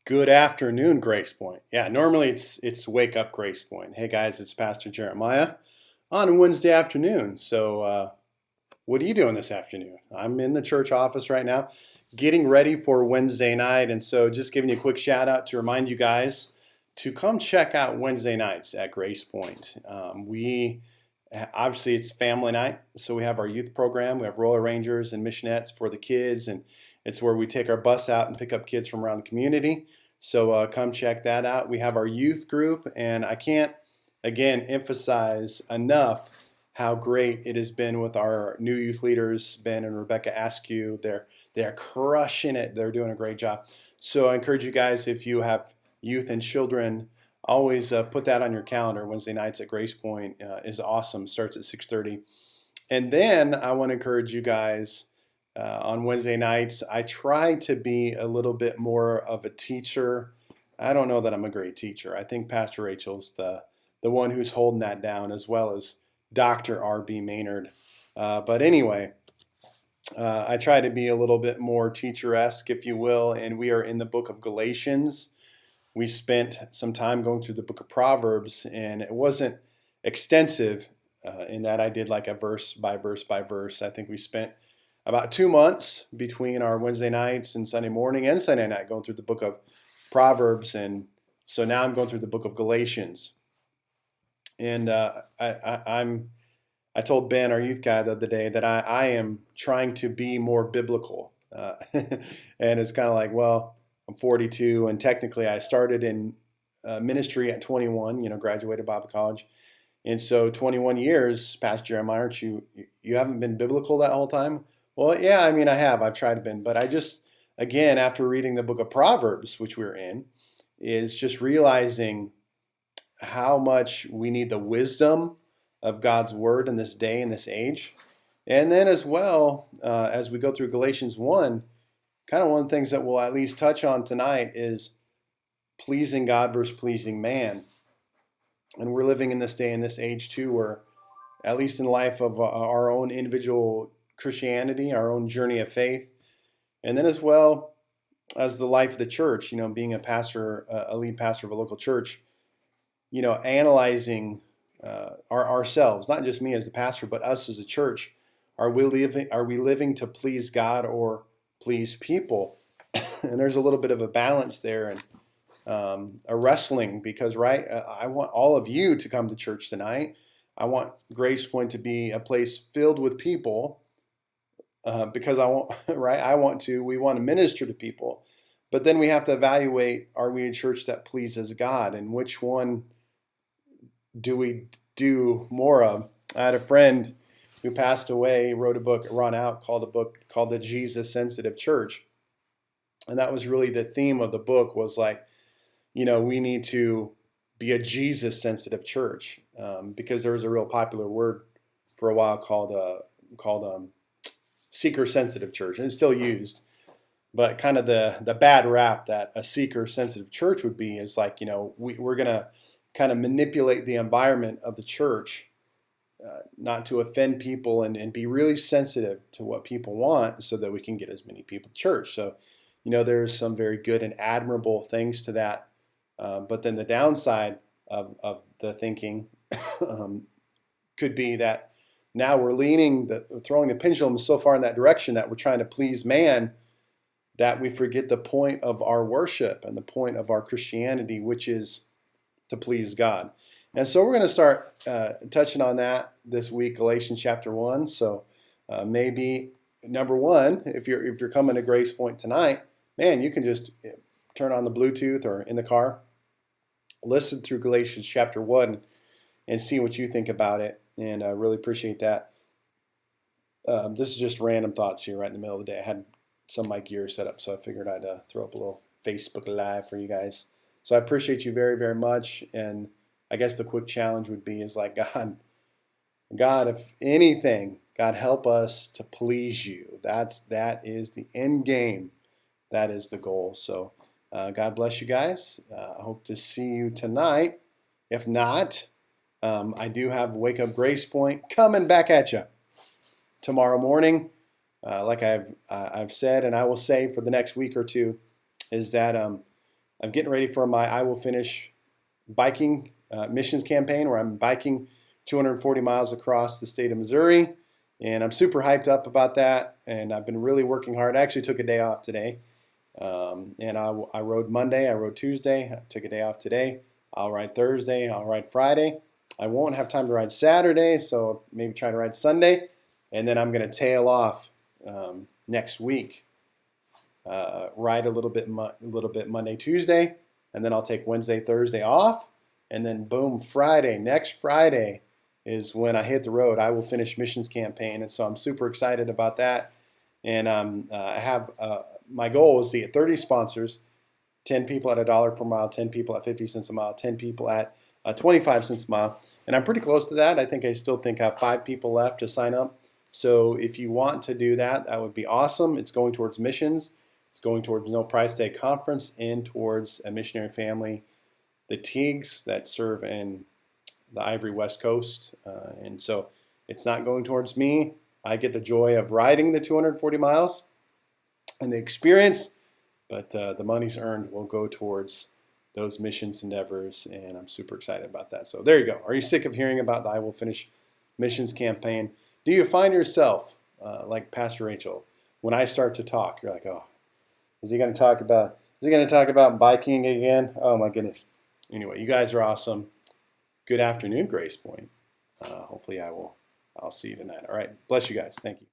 Good afternoon, Grace Point. Yeah, normally it's wake up Grace Point. Hey guys, it's Pastor Jeremiah on Wednesday afternoon. So, what are you doing this afternoon? I'm in the church office right now, getting ready for Wednesday night, and so just giving you a quick shout out to remind you guys to come check out Wednesday nights at Grace Point. We obviously it's family night, so we have our youth program. We have roller rangers and missionettes for the kids, and it's where we take our bus out and pick up kids from around the community. So come check that out. We have our youth group, and I can't again emphasize enough how great it has been with our new youth leaders, Ben and Rebecca Askew. They're crushing it. They're doing a great job. So I encourage you guys, if you have youth and children, always put that on your calendar. Wednesday nights at Grace Point is awesome. Starts at 6:30. And then I want to encourage you guys on Wednesday nights. I try to be a little bit more of a teacher. I don't know that I'm a great teacher. I think Pastor Rachel's the one who's holding that down, as well as Dr. R.B. Maynard. But anyway, I try to be a little bit more teacher-esque, if you will, and we are in the book of Galatians. We spent some time going through the book of Proverbs, and it wasn't extensive in that I did like a verse by verse by verse. I think we spent about 2 months between our Wednesday nights and Sunday morning and Sunday night going through the book of Proverbs, and so now I'm going through the book of Galatians. And I told Ben, our youth guy, the other day that I am trying to be more biblical, and it's kind of like, well, I'm 42, and technically I started in ministry at 21. Graduated Bible college, and so 21 years, Pastor Jeremiah, aren't you haven't been biblical that whole time? Well, yeah, I mean I have. I've tried to be, but I just again after reading the book of Proverbs, which we're in, is just realizing how much we need the wisdom of God's word in this day and this age. And then as well, as we go through Galatians 1, kind of one of the things that we'll at least touch on tonight is pleasing God versus pleasing man. And we're living in this day and this age too, where at least in life of our own individual Christianity, our own journey of faith, and then as well as the life of the church, being a pastor, a lead pastor of a local church, analyzing ourselves, not just me as the pastor, but us as a church. Are we living to please God or please people? And there's a little bit of a balance there, and a wrestling, because I want all of you to come to church tonight. I want Grace Point to be a place filled with people, because we want to minister to people. But then we have to evaluate, are we a church that pleases God, and which one do we do more of? I had a friend who passed away, wrote a book, called The Jesus Sensitive Church. And that was really the theme of the book, was like, we need to be a Jesus sensitive church, because there was a real popular word for a while called seeker sensitive church, and it's still used. But kind of the bad rap that a seeker sensitive church would be is like, we're going to kind of manipulate the environment of the church, not to offend people, and be really sensitive to what people want so that we can get as many people to church. So, there's some very good and admirable things to that. But then the downside of the thinking could be that now we're throwing the pendulum so far in that direction that we're trying to please man, that we forget the point of our worship and the point of our Christianity, which is to please God. And so we're going to start touching on that this week, Galatians Chapter 1. So maybe number one, if you're coming to Grace Point tonight, man, you can just turn on the Bluetooth or in the car, listen through Galatians Chapter 1 and see what you think about it. And I really appreciate that. This is just random thoughts here right in the middle of the day. I had some of my gear set up, so I figured I'd throw up a little Facebook Live for you guys. So I appreciate you very, very much. And I guess the quick challenge would be is like, God, if anything, God, help us to please you. That is the end game. That is the goal. So God bless you guys. I hope to see you tonight. If not, I do have Wake Up Grace Point coming back at you tomorrow morning. Like I've said, and I will say for the next week or two, is that I'm getting ready for my I Will Finish biking missions campaign, where I'm biking 240 miles across the state of Missouri. And I'm super hyped up about that. And I've been really working hard. I actually took a day off today. And I rode Monday, I rode Tuesday, I took a day off today. I'll ride Thursday, I'll ride Friday. I won't have time to ride Saturday, so maybe try to ride Sunday. And then I'm going to tail off next week. Ride a little bit Monday, Tuesday, and then I'll take Wednesday, Thursday off. And then boom, next Friday is when I hit the road. I Will Finish missions campaign. And so I'm super excited about that. And I have my goal is to get 30 sponsors, 10 people at $1 per mile, 10 people at 50 cents a mile, 10 people at 25 cents a mile. And I'm pretty close to that. I still think I have 5 people left to sign up. So if you want to do that, that would be awesome. It's going towards missions. It's going towards No Price Tag Conference and towards a missionary family, the Teagues that serve in the Ivory West Coast. And so it's not going towards me. I get the joy of riding the 240 miles and the experience, but the money's earned will go towards those missions endeavors, and I'm super excited about that. So there you go. Are you sick of hearing about the I Will Finish missions campaign? Do you find yourself, like Pastor Rachel, when I start to talk, you're like, oh, is he going to talk about biking again? Oh my goodness. Anyway, you guys are awesome. Good afternoon, Grace Pointe. Hopefully I'll see you tonight. All right. Bless you guys. Thank you.